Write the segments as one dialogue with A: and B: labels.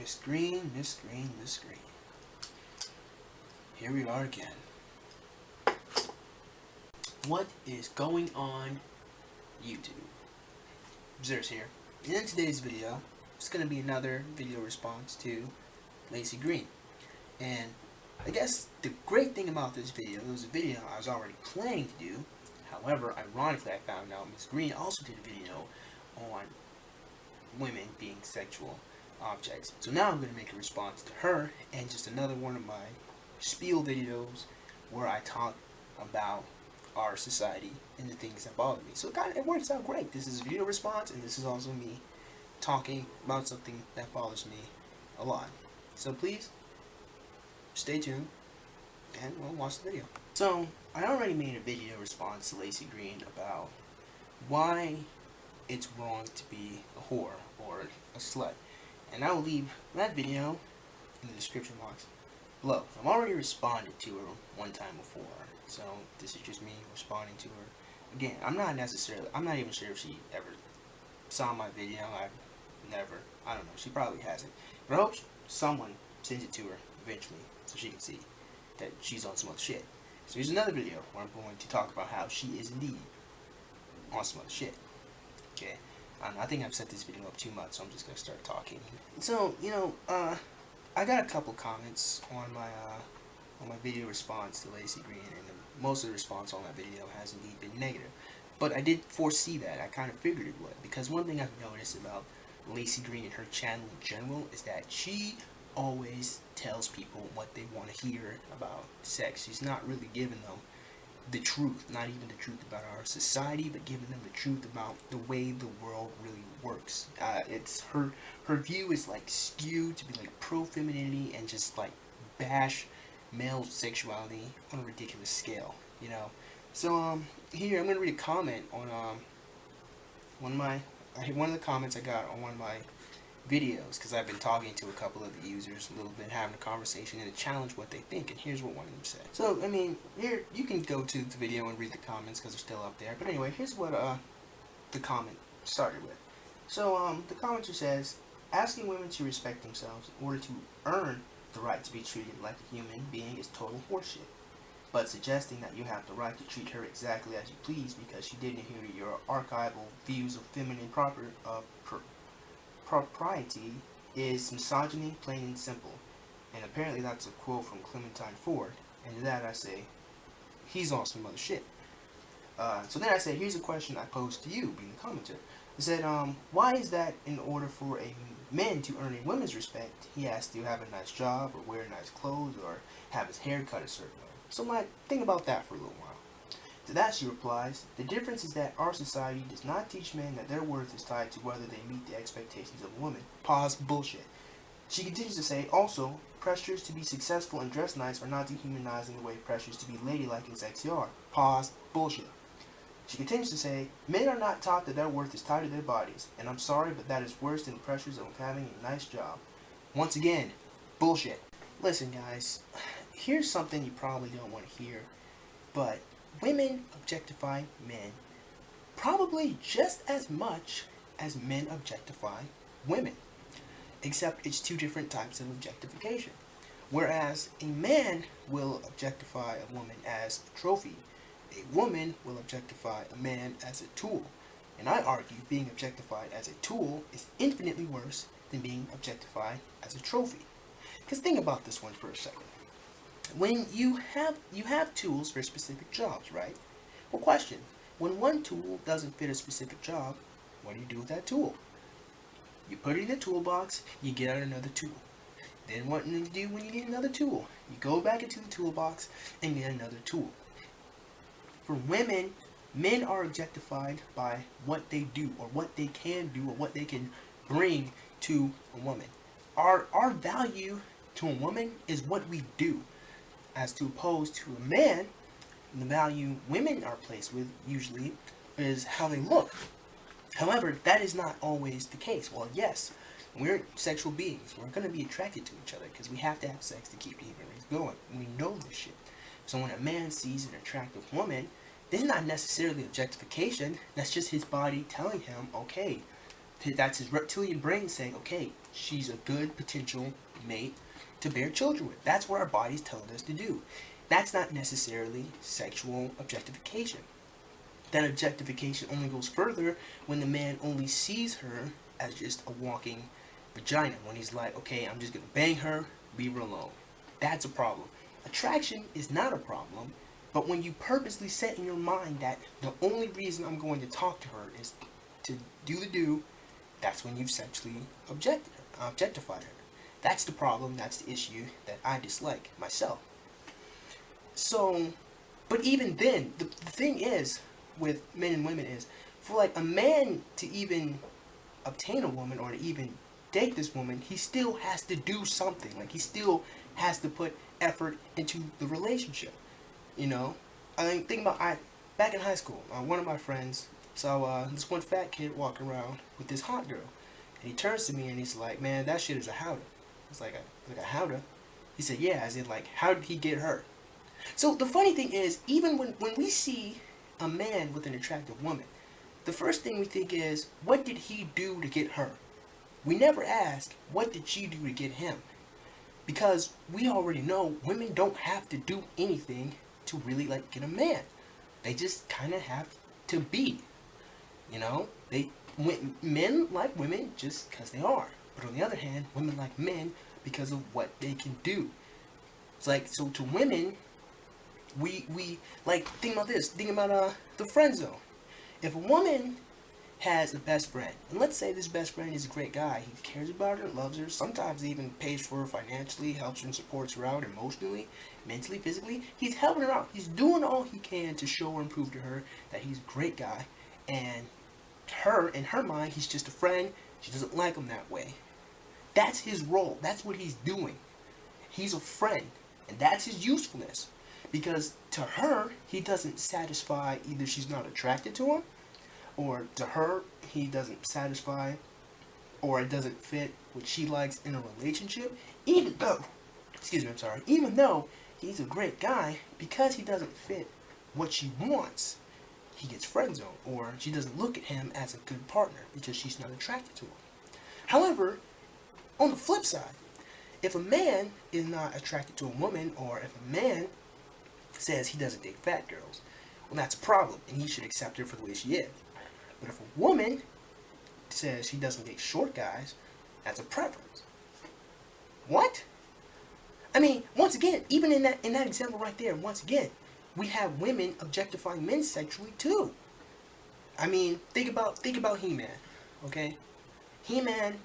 A: Miss Green, Miss Green, Miss Green. Here we are again. What is going on YouTube? BASSFZz here. And in today's video, it's going to be another video response to Lacey Green. And I guess the great thing about this video, it was a video I was already planning to do. However, ironically, I found out Miss Green also did a video on women being sexual objects. So now I'm going to make a response to her and just another one of my spiel videos where I talk about our society and the things that bother me. So it works out great. This is a video response and this is also me talking about something that bothers me a lot. So please stay tuned and we'll watch the video. So I already made a video response to Lacey Green about why it's wrong to be a whore or a slut, and I will leave that video in the description box below. I've already responded to her one time before, so this is just me responding to her again. I'm not even sure if she ever saw my video. I don't know, she probably hasn't, but I hope someone sends it to her eventually so she can see that she's on some other shit. So here's another video where I'm going to talk about how she is indeed on some other shit. Okay, I think I've set this video up too much, so I'm just gonna start talking. So I got a couple comments on my video response to Lacey Green, and most of the response on that video has indeed been negative. But I did foresee that. I kind of figured it would, because one thing I've noticed about Lacey Green and her channel in general is that she always tells people what they want to hear about sex. She's not really giving them the truth, not even the truth about our society, but giving them the truth about the way the world really works. It's her view is like skewed to be like pro femininity and just like bash male sexuality on a ridiculous scale, you know. So here I'm gonna read a comment on one of the comments I got on one of my videos, because I've been talking to a couple of the users a little bit, having a conversation and to challenge what they think, and here's what one of them said. So I mean, here you can go to the video and read the comments because they're still up there, but anyway, here's what the comment started with. So the commenter says, asking women to respect themselves in order to earn the right to be treated like a human being is total horseshit, but suggesting that you have the right to treat her exactly as you please because she didn't hear your archival views of feminine propriety is misogyny, plain and simple. And apparently that's a quote from Clementine Ford, and to that I say, he's on some other shit. So then I said, here's a question I posed to you, being the commenter. I said, why is that in order for a man to earn a woman's respect, he has to have a nice job, or wear nice clothes, or have his hair cut a certain way? So like, think about that for a little while. To that she replies, the difference is that our society does not teach men that their worth is tied to whether they meet the expectations of a woman. Pause, bullshit. She continues to say, also, pressures to be successful and dress nice are not dehumanizing the way pressures to be ladylike and sexy are. Pause, bullshit. She continues to say, men are not taught that their worth is tied to their bodies, and I'm sorry, but that is worse than the pressures of having a nice job. Once again, bullshit. Listen guys, here's something you probably don't want to hear, but women objectify men probably just as much as men objectify women, except it's two different types of objectification. Whereas a man will objectify a woman as a trophy, a woman will objectify a man as a tool. And I argue being objectified as a tool is infinitely worse than being objectified as a trophy. Because think about this one for a second. When you have tools for specific jobs, right? Well, question, when one tool doesn't fit a specific job, what do you do with that tool? You put it in the toolbox, you get out another tool. Then what do you do when you get another tool? You go back into the toolbox and get another tool. For women, men are objectified by what they do, or what they can do, or what they can bring to a woman. Our value to a woman is what we do, as to opposed to a man, the value women are placed with usually is how they look. However, that is not always the case. Well, yes, we're sexual beings. We're going to be attracted to each other because we have to have sex to keep the human race going. We know this shit. So when a man sees an attractive woman, this is not necessarily objectification. That's just his body telling him, okay, That's his reptilian brain saying, okay, she's a good potential mate to bear children with. That's what our body's telling us to do. That's not necessarily sexual objectification. That objectification only goes further when the man only sees her as just a walking vagina. When he's like, okay, I'm just going to bang her, leave her alone. That's a problem. Attraction is not a problem, but when you purposely set in your mind that the only reason I'm going to talk to her is to do the do, that's when you've sexually objectified her. That's the problem, that's the issue that I dislike myself. So, but even then, the thing is, with men and women is, for like a man to even obtain a woman or to even date this woman, he still has to do something. Like, he still has to put effort into the relationship. You know? I mean, think about, back in high school, one of my friends saw this one fat kid walking around with this hot girl. And he turns to me and he's like, man, that shit is a howdah. It's like a howdah? He said, yeah, as in like, how did he get her? So the funny thing is, even when we see a man with an attractive woman, the first thing we think is, what did he do to get her? We never ask, what did she do to get him? Because we already know women don't have to do anything to really like get a man. They just kind of have to be. You know? Men like women just because they are. But on the other hand, women like men because of what they can do. It's like, so to women, we like, think about this. Think about the friend zone. If a woman has a best friend, and let's say this best friend is a great guy, he cares about her, loves her, sometimes even pays for her financially, helps her and supports her out emotionally, mentally, physically. He's helping her out. He's doing all he can to show her and prove to her that he's a great guy. And her, in her mind, he's just a friend. She doesn't like him that way. That's his role. That's what he's doing. He's a friend. And that's his usefulness. Because to her, he doesn't satisfy, either she's not attracted to him, or to her, he doesn't satisfy, or it doesn't fit what she likes in a relationship, even though, even though he's a great guy, because he doesn't fit what she wants, he gets friend zoned, or she doesn't look at him as a good partner because she's not attracted to him. However, on the flip side, if a man is not attracted to a woman, or if a man says he doesn't date fat girls, well, that's a problem, and he should accept her for the way she is. But if a woman says she doesn't date short guys, that's a preference. What? I mean, once again, even in that example right there, once again, we have women objectifying men sexually too. I mean, think about He-Man, okay? He-Man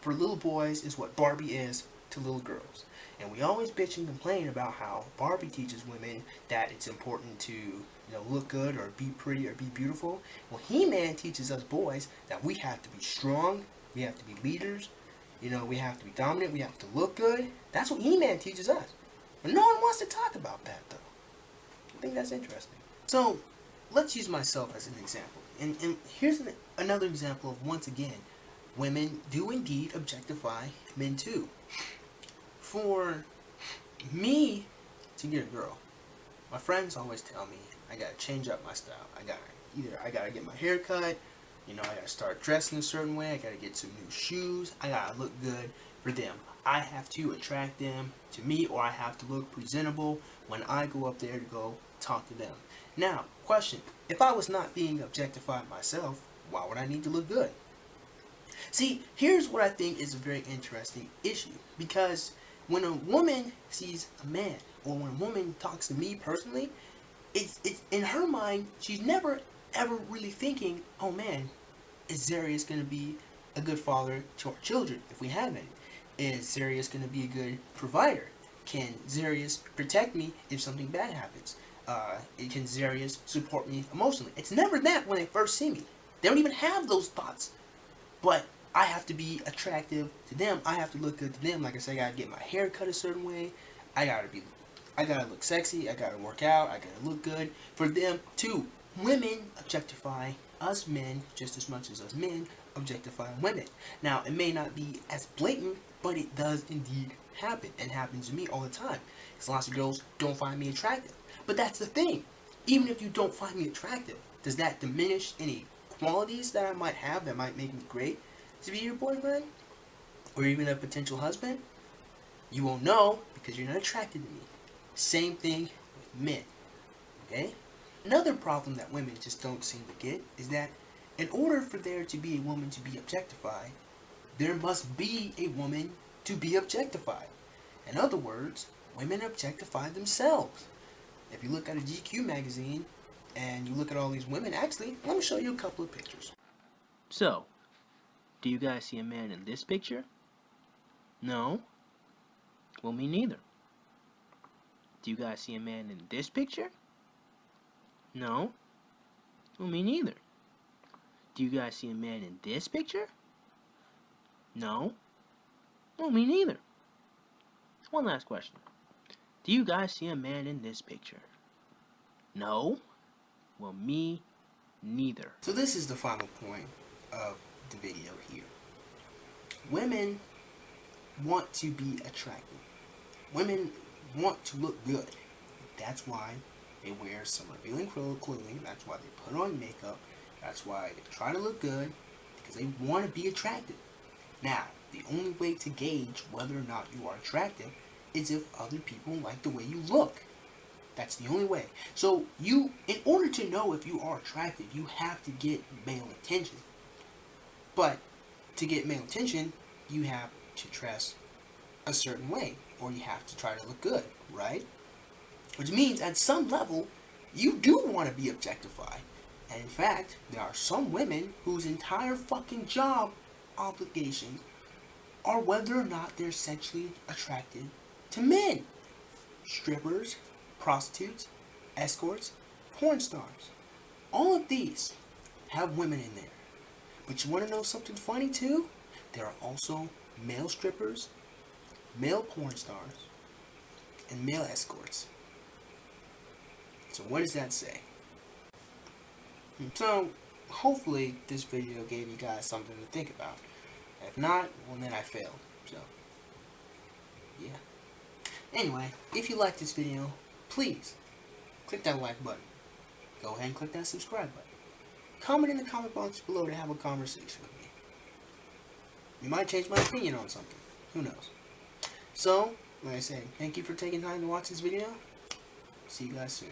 A: for little boys is what Barbie is to little girls. And we always bitch and complain about how Barbie teaches women that it's important to, look good or be pretty or be beautiful. Well, He-Man teaches us boys that we have to be strong, we have to be leaders, we have to be dominant, we have to look good. That's what He-Man teaches us. But no one wants to talk about that, though. I think that's interesting. So, let's use myself as an example. And here's another example of, once again, women do indeed objectify men too. For me to get a girl, my friends always tell me I gotta change up my style. I gotta get my hair cut, I gotta start dressing a certain way, I gotta get some new shoes, I gotta look good for them. I have to attract them to me, or I have to look presentable when I go up there to go talk to them. Now, question, if I was not being objectified myself, why would I need to look good? See, here's what I think is a very interesting issue, because when a woman sees a man, or when a woman talks to me personally, it's in her mind, she's never ever really thinking, oh man, is Zarius going to be a good father to our children if we have any? Is Zarius going to be a good provider? Can Zarius protect me if something bad happens? Can Zarius support me emotionally? It's never that when they first see me. They don't even have those thoughts. But I have to be attractive to them. I have to look good to them. Like I said, I gotta get my hair cut a certain way. I gotta look sexy. I gotta work out. I gotta look good for them too. Women objectify us men just as much as us men objectify women. Now, it may not be as blatant, but it does indeed happen, and happens to me all the time. Because lots of girls don't find me attractive. But that's the thing. Even if you don't find me attractive, does that diminish any qualities that I might have that might make me great to be your boyfriend or even a potential husband, you won't know because you're not attracted to me. Same thing with men. Okay? Another problem that women just don't seem to get is that in order for there to be a woman to be objectified, there must be a woman to be objectified. In other words, women objectify themselves. If you look at a GQ magazine and you look at all these women, actually, let me show you a couple of pictures. So, do you guys see a man in this picture? No? Well, me neither. Do you guys see a man in this picture? No? Well, me neither. Do you guys see a man in this picture? No? Well, me neither. One last question. Do you guys see a man in this picture? No? Well, me neither. So this is the final point of the video here. Women want to be attractive. Women want to look good. That's why they wear some revealing clothing. That's why they put on makeup. That's why they try to look good, because they want to be attractive. Now, the only way to gauge whether or not you are attractive is if other people like the way you look. That's the only way. So in order to know if you are attractive, you have to get male attention. But to get male attention, you have to dress a certain way, or you have to try to look good, right? Which means at some level, you do want to be objectified. And in fact, there are some women whose entire fucking job obligations are whether or not they're sexually attracted to men. Strippers, prostitutes, escorts, porn stars. All of these have women in there. But you want to know something funny too? There are also male strippers, male porn stars, and male escorts. So what does that say? So hopefully this video gave you guys something to think about. If not, well then I failed. So yeah. Anyway, if you like this video, please click that like button. Go ahead and click that subscribe button. Comment in the comment box below to have a conversation with me. You might change my opinion on something. Who knows? So, like I say, thank you for taking time to watch this video. See you guys soon.